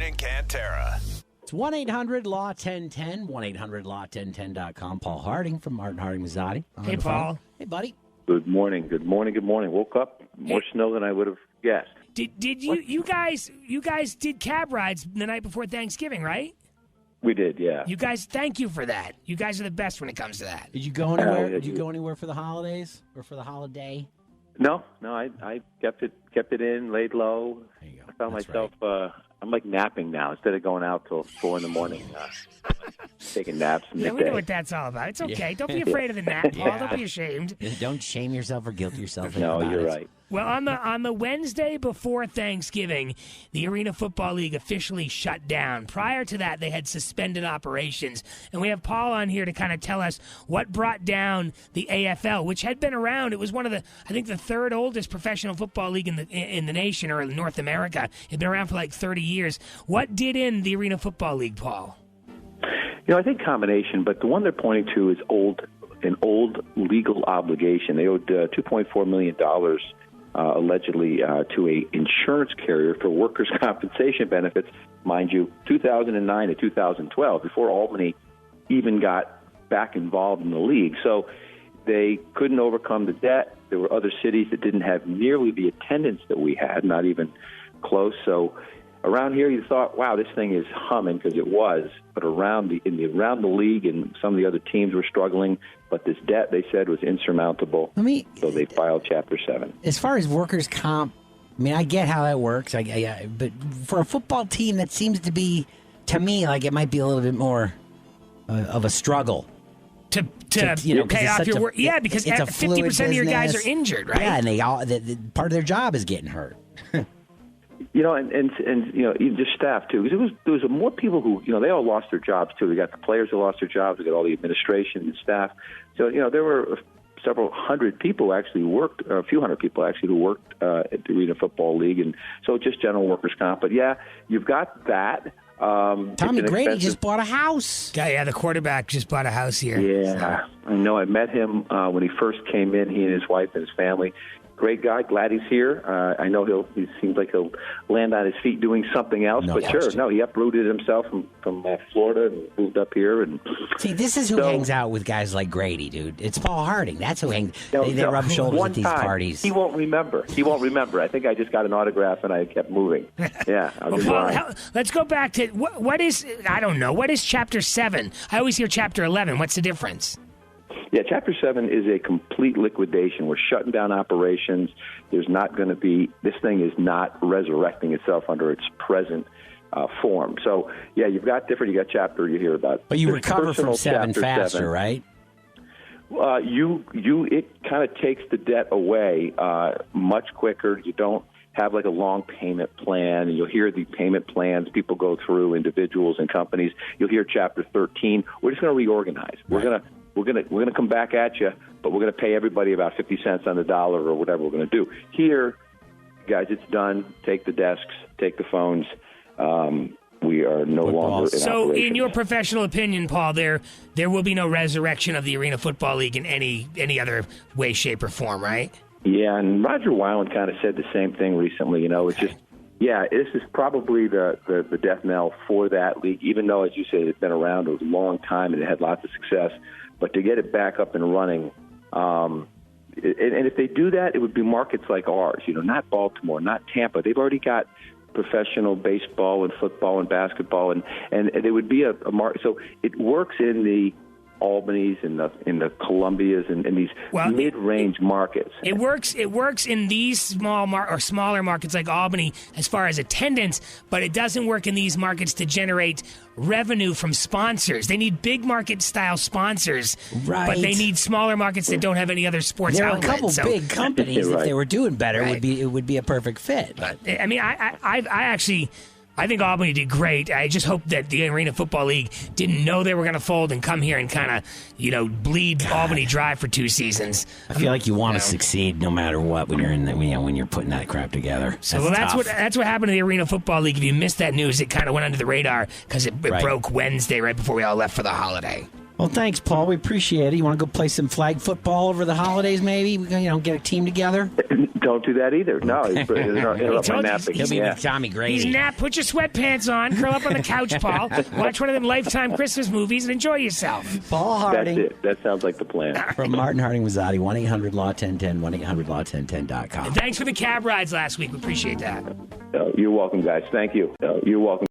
and Cantera. It's 1-800-LAW-1010, 1-800-LAW-1010.com. Paul Harding from Martin Harding Mazzotti. Hey, Paul. Hey, buddy. Good morning. Woke up, more snow than I would have guessed. Did you guys did cab rides the night before Thanksgiving, right? We did, yeah. You guys, thank you for that. You guys are the best when it comes to that. Did you go anywhere? Did you go anywhere for the holidays or for the holiday? No, I kept it in, laid low. There you go. I found That's myself, I'm like napping now instead of going out till 4 in the morning. Taking naps midday. Yeah, we know what that's all about. It's okay. Don't be afraid of the nap, Paul. Don't be ashamed. Don't shame yourself or guilt yourself. No, you're right. Well, on the Wednesday before Thanksgiving, the Arena Football League officially shut down. Prior to that, they had suspended operations. And we have Paul on here to kind of tell us what brought down the AFL, which had been around. It was one of the, I think, the third oldest professional football league in the nation or in North America. It had been around for like 30 years. What did in the Arena Football League, Paul? I think combination, but the one they're pointing to is an old legal obligation. They owed $2.4 million allegedly to a insurance carrier for workers' compensation benefits, mind you, 2009 to 2012, before Albany even got back involved in the league. So they couldn't overcome the debt. There were other cities that didn't have nearly the attendance that we had, not even close. So around here, you thought, wow, this thing is humming, because it was. But around the league and some of the other teams were struggling. But this debt, they said, was insurmountable. So they filed Chapter 7. As far as workers' comp, I mean, I get how that works. But for a football team, that seems to be, to me, like it might be a little bit more of a struggle. To pay off your work. Yeah, because 50% of your guys are injured, right? Yeah, and they all part of their job is getting hurt. And even just staff too, because there was more people who they all lost their jobs too. We got the players who lost their jobs. We got all the administration and staff. So there were several hundred people who actually worked, or a few hundred people actually who worked at the Arena Football League, and so just general workers' comp. But yeah, you've got that. Tommy Grady just bought a house. Yeah, the quarterback just bought a house here. Yeah, I know. I met him when he first came in. He and his wife and his family. Great guy. Glad he's here. I know he seems like he'll land on his feet doing something else. He uprooted himself from Florida and moved up here. And see, this is who hangs out with guys like Grady, dude. It's Paul Harding. That's who hangs. They rub shoulders at these parties. He won't remember. I think I just got an autograph and I kept moving. Yeah. Paul, let's go back to what is, I don't know, what is Chapter 7? I always hear Chapter 11. What's the difference? Yeah, Chapter 7 is a complete liquidation. We're shutting down operations. There's not going to be, this thing is not resurrecting itself under its present form. So, yeah, you got chapter you hear about. But you recover from 7 faster, right? It kind of takes the debt away much quicker. You don't have like a long payment plan, and you'll hear the payment plans people go through, individuals and companies. You'll hear Chapter 13. We're just going to reorganize. Right. We're going to come back at you, but we're going to pay everybody about 50 cents on the dollar or whatever we're going to do. Here, guys, it's done. Take the desks, take the phones. We are no longer in So, operations. in your professional opinion, Paul, there will be no resurrection of the Arena Football League in any other way, shape, or form, right? Yeah, and Roger Weiland kind of said the same thing recently. It's just, this is probably the death knell for that league, even though, as you say, it's been around a long time and it had lots of success. But to get it back up and running, and if they do that, it would be markets like ours, not Baltimore, not Tampa. They've already got professional baseball and football and basketball, and it would be a market. So it works in the Albany's and in the Columbias and these mid-range markets. It works in these smaller markets like Albany as far as attendance, but it doesn't work in these markets to generate revenue from sponsors. They need big market style sponsors, right? But they need smaller markets that don't have any other sports outlets. There are a couple big companies. If they were doing better, it would be a perfect fit. But I mean, I think Albany did great. I just hope that the Arena Football League didn't know they were going to fold and come here and kind of, bleed Albany dry for 2 seasons. I feel like you want to succeed no matter what when you're when you're putting that crap together. That's what happened to the Arena Football League. If you missed that news, it kind of went under the radar because it broke Wednesday right before we all left for the holiday. Well, thanks, Paul. We appreciate it. You want to go play some flag football over the holidays, maybe? We can, get a team together? Don't do that either. No, interrupt my napping. He'll be with Tommy Grady. He's nap. Put your sweatpants on. Curl up on the couch, Paul. Watch one of them Lifetime Christmas movies and enjoy yourself. Paul Harding. That's it. That sounds like the plan. From Martin Harding Mazzotti, 1-800-LAW-1010, 1-800-LAW-1010.com. Thanks for the cab rides last week. We appreciate that. You're welcome, guys. Thank you. You're welcome.